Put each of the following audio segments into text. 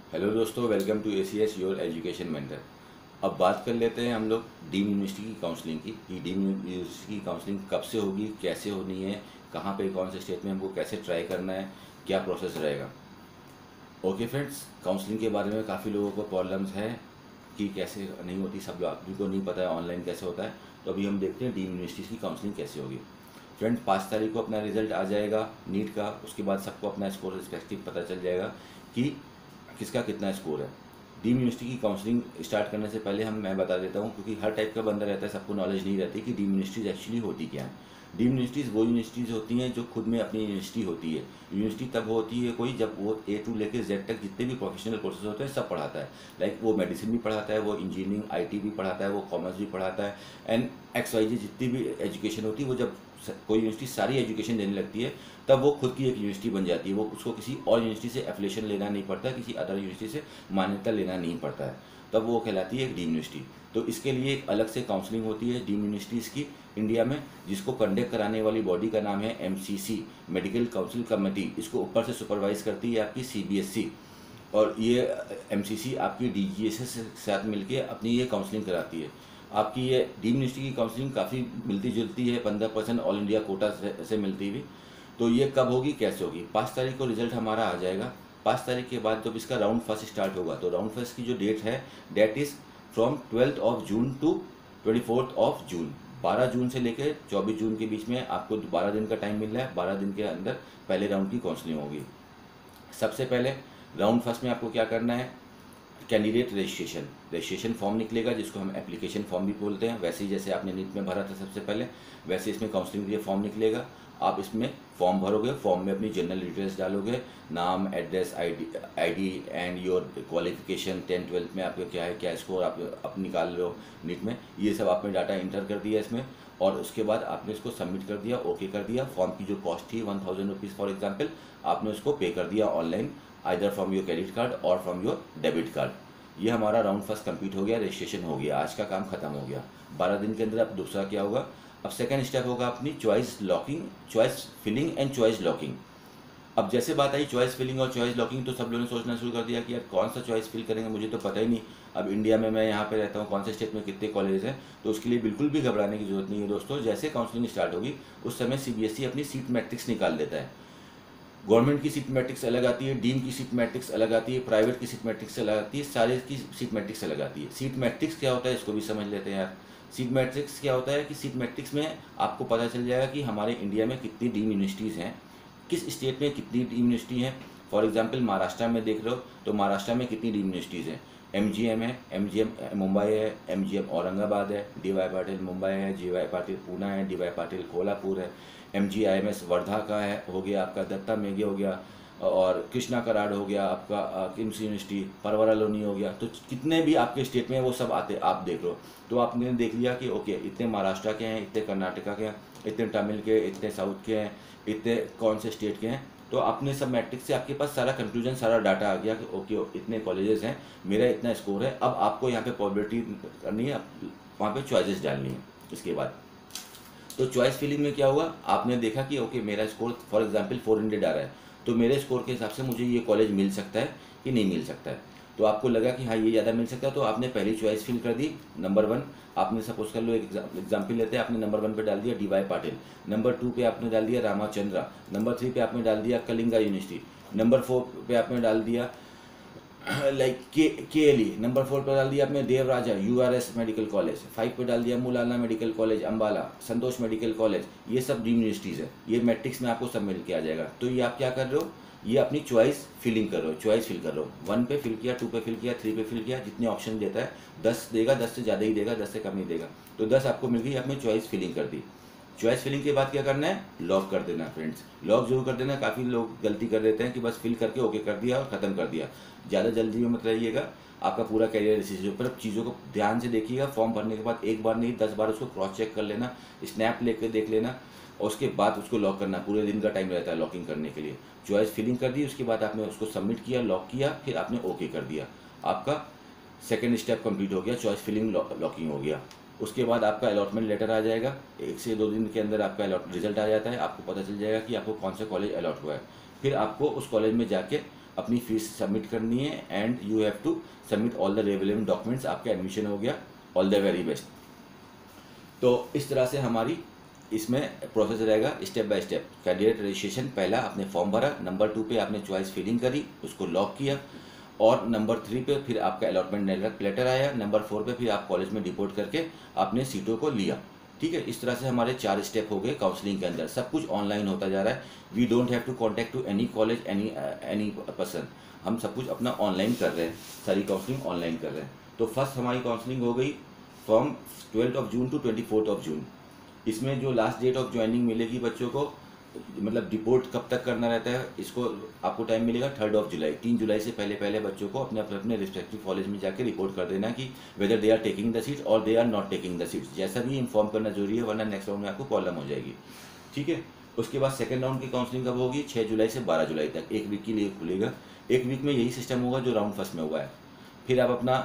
Hello दोस्तों, welcome to ACS your education mentor. अब बात कर लेते हैं हम लोग डीम यूनिवर्सिटी की काउंसलिंग की कि डीम यूनिवर्सिटी की काउंसलिंग कब से होगी, कैसे होनी है, कहाँ पे, कौन से स्टेट में हमको कैसे ट्राई करना है, क्या प्रोसेस रहेगा। ओके फ्रेंड्स, काउंसलिंग के बारे में काफ़ी लोगों को प्रॉब्लम्स है कि कैसे नहीं होती, सब आदमी को नहीं पता है ऑनलाइन कैसे होता है। तो अभी हम देखते हैं डीम यूनिवर्सिटी की काउंसलिंग कैसे होगी। फ्रेंड, 5 तारीख को अपना रिजल्ट आ जाएगा नीट का। उसके बाद सबको अपना स्कोर रिस्पेक्टिव पता चल जाएगा कि किसका कितना स्कोर है। डीम यूनिवर्सिटी की काउंसलिंग स्टार्ट करने से पहले मैं बता देता हूँ, क्योंकि हर टाइप का बंदा रहता है, सबको नॉलेज नहीं रहती कि डीम यूनिवर्सिटीज़ एक्चुअली होती क्या है। डीम यूनिवर्सिटीज़ वो यूनिवर्सिटीज़ होती हैं जो खुद में अपनी यूनिवर्सिटी होती है। यूनिवर्सिटी तब होती है कोई जब वो A to लेकर Z तक जितने भी प्रोफेशनल कोर्सेज होते हैं सब पढ़ाता है। लाइक वो मेडिसिन भी पढ़ाता है, वो इंजीनियरिंग IT भी पढ़ाता है, वो कॉमर्स भी पढ़ाता है, एंड XYZ जितनी भी एजुकेशन होती है। वो जब कोई यूनिवर्सिटी सारी एजुकेशन देने लगती है तब वो खुद की एक यूनिवर्सिटी बन जाती है। वो उसको किसी और यूनिवर्सिटी से एफिलिएशन लेना नहीं पड़ता, किसी अदर यूनिवर्सिटी से मान्यता लेना नहीं पड़ता है, तब वो कहलाती है एक डीम यूनिवर्सिटी। तो इसके लिए एक अलग से काउंसलिंग होती है डीम यूनिवर्सिटीज़ की इंडिया में, जिसको कंडक्ट कराने वाली बॉडी का नाम है MCC, मेडिकल काउंसिल कमेटी। इसको ऊपर से सुपरवाइज करती है आपकी CBSE, और ये MCC आपकी DGSS के साथ मिलके अपनी ये काउंसलिंग कराती है। आपकी ये डीम यूनिवर्सिटी की काउंसलिंग काफ़ी मिलती जुलती है, 15% ऑल इंडिया कोटा से मिलती हुई। तो ये कब होगी, कैसे होगी? 5 तारीख को रिजल्ट हमारा आ जाएगा। 5 तारीख के बाद जब इसका राउंड फर्स्ट स्टार्ट होगा, तो राउंड फर्स्ट की जो डेट है, date is from 12 June to 24 June. 12 जून से लेकर 24 जून के बीच में आपको 12 दिन का टाइम मिल रहा है। 12 दिन के अंदर पहले राउंड की काउंसलिंग होगी। सबसे पहले राउंड फर्स्ट में आपको क्या करना है, कैंडिडेट रजिस्ट्रेशन फॉर्म निकलेगा, जिसको हम एप्लीकेशन फॉर्म भी बोलते हैं। वैसे ही जैसे आपने नीट में भरा था सबसे पहले, वैसे इसमें काउंसलिंग के लिए फॉर्म निकलेगा। आप इसमें फॉर्म भरोगे, फॉर्म में अपनी जनरल डिटेल्स डालोगे, नाम, address, ID and your qualification, 10th-12th में आपका क्या है, क्या स्कोर आप निकाल रहे हो नीट में, ये सब आपने डाटा इंटर कर दिया इसमें। और उसके बाद आपने इसको सबमिट कर दिया, ओके कर दिया। फॉर्म की जो कॉस्ट थी 1000 रुपीज़ फॉर एग्जाम्पल, आपने उसको पे कर दिया online, either from your credit card और फ्रॉम योर डेबिट कार्ड। ये हमारा राउंड फर्स्ट कंप्लीट हो गया, रजिस्ट्रेशन हो गया, आज का काम खत्म हो गया। 12 दिन के अंदर अब दूसरा क्या होगा, अब सेकंड स्टेप होगा अपनी choice locking, choice filling and choice locking. अब जैसे बात आई चॉइस फिलिंग और चॉइस लॉकिंग, तो सब लोगों ने सोचना शुरू कर दिया कि यार कौन सा चॉइस फिल करेंगे, मुझे तो पता ही नहीं। अब इंडिया में मैं यहाँ पे रहता हूँ, कौन से स्टेट में कितने कॉलेज हैं, तो उसके लिए बिल्कुल भी घबराने की जरूरत नहीं है दोस्तों। जैसे काउंसलिंग स्टार्ट होगी उस समय CBSE अपनी सीट मैट्रिक्स निकाल देता है। गवर्नमेंट की सीट मैट्रिक्स अलग आती है, डीम की सीट मैट्रिक्स अलग आती है, प्राइवेट की सीट मैट्रिक्स अलग आती है, सारे की सीट मैट्रिक्स अलग आती है। सीट मैट्रिक्स क्या होता है इसको भी समझ लेते हैं यार। सीट मैट्रिक्स क्या होता है कि सीट मैट्रिक्स में आपको पता चल जाएगा कि हमारे इंडिया में कितनी डीम यूनिवर्सिटीज़ हैं, किस स्टेट में कितनी डीम यूनिवर्सिटी हैं। फॉर एग्जाम्पल महाराष्ट्र में देख रहे हो तो महाराष्ट्र में कितनी डीम यूनिवर्सिटीज़ हैं। MGM है, MGM मुंबई है, MGM औरंगाबाद है, DY पाटिल मुंबई है, GY पाटिल पूना है, DY पाटिल कोल्हापुर है, MGIMS वर्धा का है, हो गया आपका दत्ता मेघे हो गया, और कृष्णा कराड़ हो गया आपका, किम्स यूनिवर्सिटी, परवरा लोनी हो गया। तो कितने भी आपके स्टेट में वो सब आते आप देख लो। तो आपने देख लिया कि ओके इतने महाराष्ट्र के हैं, इतने कर्नाटका के हैं, इतने तमिल के, इतने साउथ के हैं, इतने कौन से स्टेट के हैं। तो अपने सब मैट्रिक्स से आपके पास सारा कंक्लूजन, सारा डाटा आ गया कि ओके इतने कॉलेजेस हैं, मेरा इतना स्कोर है। अब आपको यहाँ पे प्रोबेबिलिटी करनी है, वहाँ पे चॉइसेस डालनी है। इसके बाद तो चॉइस फिलिंग में क्या हुआ, आपने देखा कि ओके मेरा स्कोर फॉर एग्जांपल 400 आ रहा है, तो मेरे स्कोर के हिसाब से मुझे ये कॉलेज मिल सकता है कि नहीं मिल सकता है। तो आपको लगा कि हाँ ये ज़्यादा मिल सकता है, तो आपने पहली चॉइस फिल कर दी, नंबर 1। आपने सपोज कर लो, एक एग्जाम्पल लेते हैं, आपने नंबर 1 पे डाल दिया DY पाटिल, नंबर 2 पे आपने डाल दिया रामाचंद्रा, नंबर 3 पे आपने डाल दिया कलिंगा यूनिवर्सिटी, नंबर 4 पे आपने डाल दिया लाइक KLE, नंबर 4 पर डाल दिया आपने देवराजा URS मेडिकल कॉलेज, 5 पे डाल दिया मुलाना मेडिकल कॉलेज अम्बाला, संतोष मेडिकल कॉलेज। ये सब डीम यूनिवर्सिटीज़ है, ये मैट्रिक्स में आपको सब मिल के आ जाएगा। तो ये आप क्या कर रहे हो, ये अपनी चॉइस फिलिंग कर रहे हो, चॉइस फिल कर रहे हो। 1 पे फिल किया, 2 पे फिल किया, 3 पे फिल किया, जितने ऑप्शन देता है 10 देगा, 10 से ज़्यादा ही देगा, 10 से कम नहीं देगा। तो 10 आपको मिल गई, आपने चॉइस फिलिंग कर दी। चॉइस फिलिंग के बाद क्या करना है, लॉक कर देना। फ्रेंड्स लॉक जरूर कर देना। काफ़ी लोग गलती कर देते हैं कि बस फिल करके ओके कर दिया और ख़त्म कर दिया। ज़्यादा जल्दी में मत रहिएगा, आपका पूरा कैरियर इसी चीज़ पर। चीज़ों को ध्यान से देखिएगा। फॉर्म भरने के बाद एक बार नहीं 10 बार उसको क्रॉस चेक कर लेना, स्नैप लेकर देख लेना, और उसके बाद उसको लॉक करना। पूरे दिन का टाइम रहता है लॉकिंग करने के लिए। चॉइस फिलिंग कर दी, उसके बाद आपने उसको सबमिट किया, लॉक किया, फिर आपने ओके कर दिया। आपका सेकेंड स्टेप कंप्लीट हो गया, चॉइस फिलिंग लॉकिंग हो गया। उसके बाद आपका अलॉटमेंट लेटर आ जाएगा, 1 से 2 दिन के अंदर आपका रिजल्ट आ जाता है। आपको पता चल जाएगा कि आपको कौन सा कॉलेज अलॉट हुआ है। फिर आपको उस कॉलेज में जाके अपनी फीस सबमिट करनी है and you have to submit all the relevant documents. आपका एडमिशन हो गया, ऑल द वेरी बेस्ट। तो इस तरह से हमारी इसमें प्रोसेस रहेगा step by step. Candidate registration, पहला आपने फॉर्म भरा, नंबर 2 पे आपने चॉइस फिलिंग करी, उसको लॉक किया, और नंबर 3 पे फिर आपका अलॉटमेंट लेटर आया, नंबर 4 पे फिर आप कॉलेज में डिपोर्ट करके आपने सीटों को लिया। ठीक है, इस तरह से हमारे 4 स्टेप हो गए काउंसलिंग के अंदर। सब कुछ ऑनलाइन होता जा रहा है। We don't have to contact to any college, any person. हम सब कुछ अपना ऑनलाइन कर रहे हैं, सारी काउंसलिंग ऑनलाइन कर रहे हैं। तो फर्स्ट हमारी काउंसलिंग हो गई फ्रॉम 12 जून टू 24 जून। इसमें जो लास्ट डेट ऑफ ज्वाइनिंग मिलेगी बच्चों को, मतलब डिपोर्ट कब तक करना रहता है, इसको आपको टाइम मिलेगा 3 जुलाई। 3 जुलाई से पहले पहले बच्चों को अपने अपने रिस्पेक्टिव कॉलेज में जाके रिपोर्ट कर देना कि whether they are taking the seats और they are not taking the seats. जैसा भी इन्फॉर्म करना जरूरी है, वरना नेक्स्ट राउंड में आपको प्रॉब्लम हो जाएगी। ठीक है, उसके बाद सेकंड राउंड की काउंसलिंग कब होगी? 6 जुलाई से 12 जुलाई तक, 1 वीक के लिए खुलेगा। 1 वीक में यही सिस्टम होगा जो राउंड फर्स्ट में हुआ है। फिर आप अपना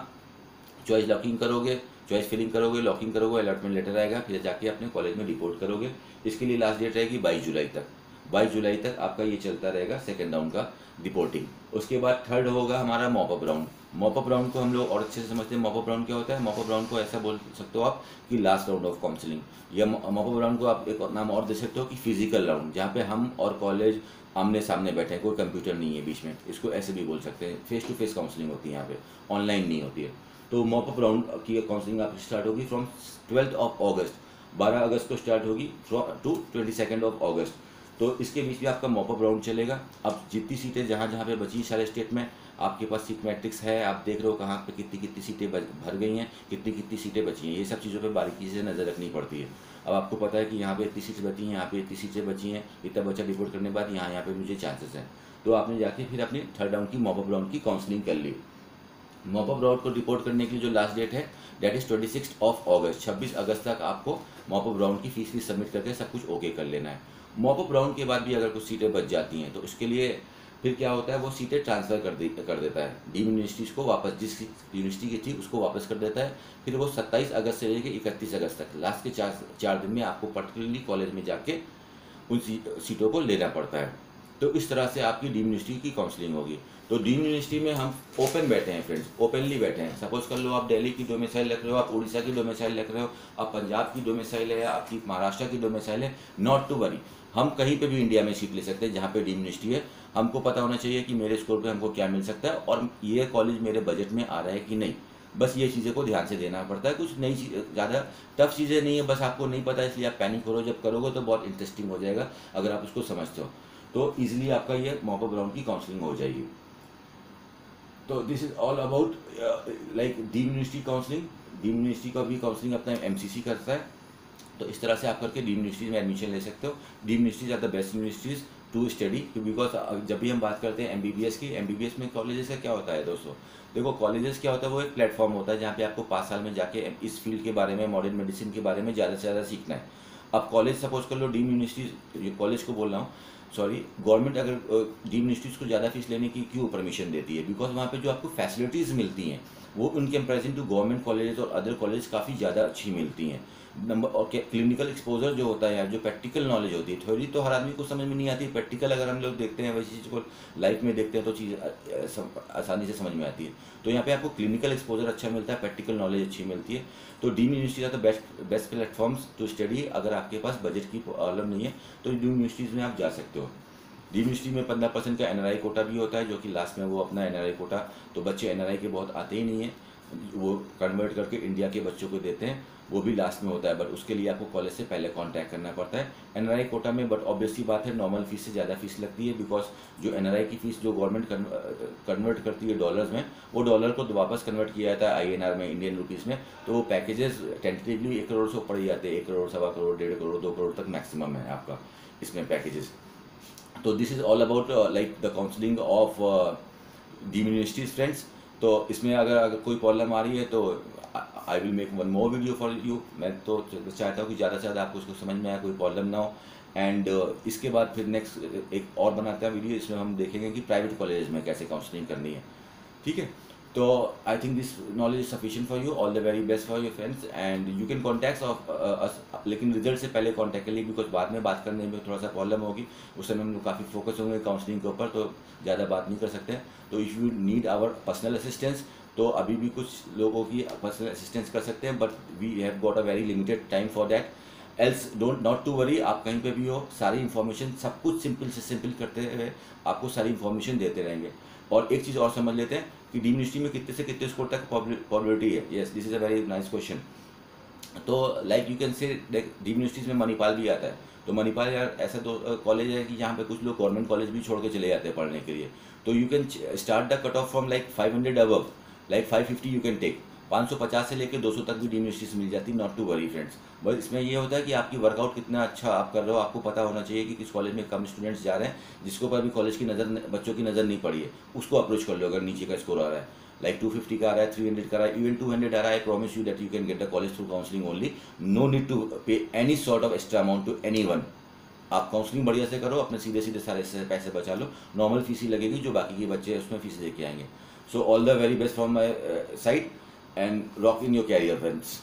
चॉइस लॉकिंग करोगे, चॉइस फिलिंग करोगे, लॉकिंग करोगे, अलॉटमेंट लेटर आएगा, फिर जाके अपने कॉलेज में रिपोर्ट करोगे। इसके लिए लास्ट डेट रहेगी 22 जुलाई तक। 22 जुलाई तक आपका ये चलता रहेगा सेकेंड राउंड का रिपोर्टिंग। उसके बाद थर्ड होगा हमारा मॉपअप राउंड। मॉपअप राउंड को हम लोग और अच्छे से समझते हैं। मॉपअप राउंड क्या होता है? मॉपअप राउंड को ऐसा बोल सकते हो आप कि लास्ट राउंड ऑफ काउंसलिंग, या मॉपअप राउंड को आप एक नाम और दे सकते हो कि फिजिकल राउंड, जहाँ पे हम और कॉलेज आमने सामने बैठे हैं, कोई कंप्यूटर नहीं है बीच में। इसको ऐसे भी बोल सकते हैं। फेस टू फेस काउंसलिंग होती है यहाँ पे, ऑनलाइन नहीं होती है। तो मॉपअप राउंड की काउंसलिंग आपकी स्टार्ट होगी फ्रॉम 12 अगस्त। 12 अगस्त को स्टार्ट होगी टू 22 अगस्त। तो इसके बीच में आपका मॉपअप राउंड चलेगा। अब जितनी सीटें जहाँ जहाँ पे बची सारे स्टेट में, आपके पास सीट मैट्रिक्स है, आप देख रहे हो कहाँ पे कितनी कितनी सीटें भर गई हैं, कितनी कितनी सीटें बची हैं। ये सब चीज़ों पे बारीकी से नज़र रखनी पड़ती है। अब आपको पता है कि यहाँ पे इतनी सीटें बची हैं, यहाँ पे इतनी सीटें बची हैं, इतना बच्चा रिपोर्ट करने के बाद यहाँ पे मुझे चांसेस हैं। तो आपने जाके फिर अपनी थर्ड राउंड की मॉपअप राउंड की काउंसलिंग कर ली। मॉपअप राउंड को रिपोर्ट करने की जो लास्ट डेट है दैट इज 26 अगस्त। 26 अगस्त तक आपको मॉपअप राउंड की फीस सबमिट करके सब कुछ ओके कर लेना है। मॉपअप राउंड के बाद भी अगर कुछ सीटें बच जाती हैं तो उसके लिए फिर क्या होता है, वो सीटें ट्रांसफ़र कर देता है डीम्ड यूनिवर्सिटीज को, वापस जिस यूनिवर्सिटी की थी उसको वापस कर देता है। फिर वो 27 अगस्त से लेकर 31 अगस्त तक लास्ट के 4 दिन में आपको पर्टिकुलरली कॉलेज में जाके उन सीटों को लेना पड़ता है। तो इस तरह से आपकी डीम्ड यूनिवर्सिटी की काउंसलिंग होगी। तो डीम्ड यूनिवर्सिटी में हम ओपन बैठे हैं फ्रेंड्स, ओपनली बैठे हैं। सपोज कर लो आप दिल्ली की डोमिसाइल रख रहे हो, आप उड़ीसा की डोमिसाइल रख रहे हो, आप पंजाब की डोमिसाइल है, आपकी महाराष्ट्र की डोमिसाइल है, नॉट टू वरी। हम कहीं पे भी इंडिया में सीट ले सकते हैं जहाँ पे डीम्ड यूनिवर्सिटी है। हमको पता होना चाहिए कि मेरे स्कोर पे हमको क्या मिल सकता है और ये कॉलेज मेरे बजट में आ रहा है कि नहीं। बस ये चीज़ें को ध्यान से देना पड़ता है। कुछ नई चीज़, ज़्यादा टफ चीज़ें नहीं है, बस आपको नहीं पता इसलिए आप पैनिक करो। जब करोगे तो बहुत इंटरेस्टिंग हो जाएगा अगर आप उसको समझते हो, तो ईजिली आपका ये मॉपअप राउंड की काउंसलिंग हो जाएगी। तो this is all about like deemed university counselling. Deemed university का भी काउंसलिंग अपना एमसीसी करता है। तो इस तरह से आप करके डीम्ड यूनिवर्सिटीज़ में एडमिशन ले सकते हो। Deemed universities are the best universities to study, because जब भी हम बात करते हैं एमबीबीएस की, एमबीबीएस में कॉलेजेस का क्या होता है दोस्तों? देखो कॉलेजेस क्या होता है, वो एक प्लेटफॉर्म होता है जहाँ पे आपको 5 साल में जाके इस फील्ड के बारे में, मॉडर्न मेडिसिन के बारे में ज़्यादा से ज़्यादा सीखना है। अब कॉलेज सपोज कर लो, डीम्ड यूनिवर्सिटीज़, कॉलेज को बोल रहा हूँ सॉरी, गवर्नमेंट अगर डीम्ड यूनिवर्सिटीज़ को ज़्यादा फीस लेने की क्यों परमिशन देती है? बिकॉज वहाँ पे जो आपको फैसिलिटीज़ मिलती हैं वो उनके कंपेरिजन टू गवर्नमेंट कॉलेज और अदर कॉलेज काफ़ी ज़्यादा अच्छी मिलती हैं। नंबर और क्लिनिकल एक्सपोजर जो होता है यार, जो प्रैक्टिकल नॉलेज होती है, थ्योरी तो हर आदमी को समझ में नहीं आती, प्रैक्टिकल अगर हम लोग देखते हैं वैसी चीज़ को लाइफ में देखते हैं तो चीज़ आसानी से समझ में आती है। तो यहाँ पे आपको क्लिनिकल एक्सपोजर अच्छा मिलता है, प्रैक्टिकल नॉलेज अच्छी मिलती है। तो डीम्ड यूनिवर्सिटी का तो बेस्ट प्लेटफॉर्म्स टू स्टडी। अगर आपके पास बजट की प्रॉब्लम नहीं है तो डीम्ड यूनिवर्सिटीज़ में आप जा सकते हो। डीम्ड यूनिवर्सिटी में 15% का एनआरआई कोटा भी होता है, जो कि लास्ट में वो अपना एनआरआई कोटा, तो बच्चे एनआरआई के बहुत आते ही नहीं हैं, वो कन्वर्ट करके इंडिया के बच्चों को देते हैं, वो भी लास्ट में होता है। बट उसके लिए आपको कॉलेज से पहले कांटेक्ट करना पड़ता है एनआरआई कोटा में। बट ऑब्वियसली बात है, नॉर्मल फीस से ज़्यादा फीस लगती है, बिकॉज जो एनआरआई की फ़ीस जो गवर्नमेंट कन्वर्ट करती है डॉलर्स में, वो डॉलर को वापस कन्वर्ट किया जाता है आईएनआर में, इंडियन रुपीज़ में। तो वो पैकेजेस टेंटेटिवली 1 करोड़ से ऊपर ही जाते हैं, 1 करोड़, 1.25 करोड़, 1.5 करोड़, 2 करोड़ तक मैक्सिमम है आपका इसमें पैकेजेस। तो this is all about like the counselling of deemed universities friends. तो इसमें अगर कोई प्रॉब्लम आ रही है तो I will make one more video for you. मैं तो चाहता हूँ कि ज़्यादा से ज़्यादा आपको उसको समझ में आए, कोई प्रॉब्लम ना हो। एंड इसके बाद फिर नेक्स्ट एक और बनाते हैं वीडियो, इसमें हम देखेंगे कि प्राइवेट कॉलेज में कैसे काउंसलिंग करनी है। ठीक है, तो I think this knowledge is sufficient for you, all the very best for your friends and you can contact us, लेकिन रिजल्ट से पहले कॉन्टैक्ट कर लिए, बिकॉज बाद में बात करने में थोड़ा सा प्रॉब्लम होगी, उस समय हम लोग काफ़ी फोकस होंगे काउंसलिंग के ऊपर, तो ज़्यादा बात नहीं कर सकते। तो if you need our personal assistance, तो अभी भी कुछ लोगों की पर्सनल असिस्टेंस कर सकते हैं, but we have got a very limited time for that. Else don't not to worry, आप कहीं पे भी हो, सारी इन्फॉर्मेशन सब कुछ सिंपल से सिंपल करते हुए आपको सारी इन्फॉर्मेशन देते रहेंगे। और एक चीज़ और समझ लेते हैं कि डीम्ड यूनिवर्सिटी में कितने से कितने स्कोर तक पॉसिबिलिटी है। Yes, this is a very nice question. तो like you can say deemed universities में मणिपाल भी आता है, तो मणिपाल यार ऐसा तो कॉलेज है कि जहाँ पे कुछ लोग गवर्नमेंट कॉलेज भी छोड़ के चले जाते हैं पढ़ने के लिए। तो you can start the cut off from like 500 above, like 550 you can take, 550 से लेकर 200 तक भी डीम्ड यूनिवर्सिटीज मिल जाती है, नॉट टू वरी फ्रेंड्स। बस इसमें ये होता है कि आपकी वर्कआउट कितना अच्छा आप कर रहे हो, आपको पता होना चाहिए कि किस कॉलेज में कम स्टूडेंट्स जा रहे हैं, जिसको पर भी कॉलेज की नज़र, बच्चों की नज़र नहीं पड़ी है, उसको अप्रोच कर लो अगर नीचे का स्कोर आ रहा है, लाइक 250 का आ रहा है, 300 का आ रहा है, इवन 200 आ रहा है, I promise you that you can get the college through counselling only, no need to pay any sort of extra amount to anyone. आप काउंसलिंग बढ़िया से करो, अपने सीधे सीधे सारे से पैसे बचा लो, नॉर्मल फीस ही लगेगी, जो बाकी के बच्चे हैं उसमें फीस दे के आएंगे। So all the very best from my side and rock in your career friends.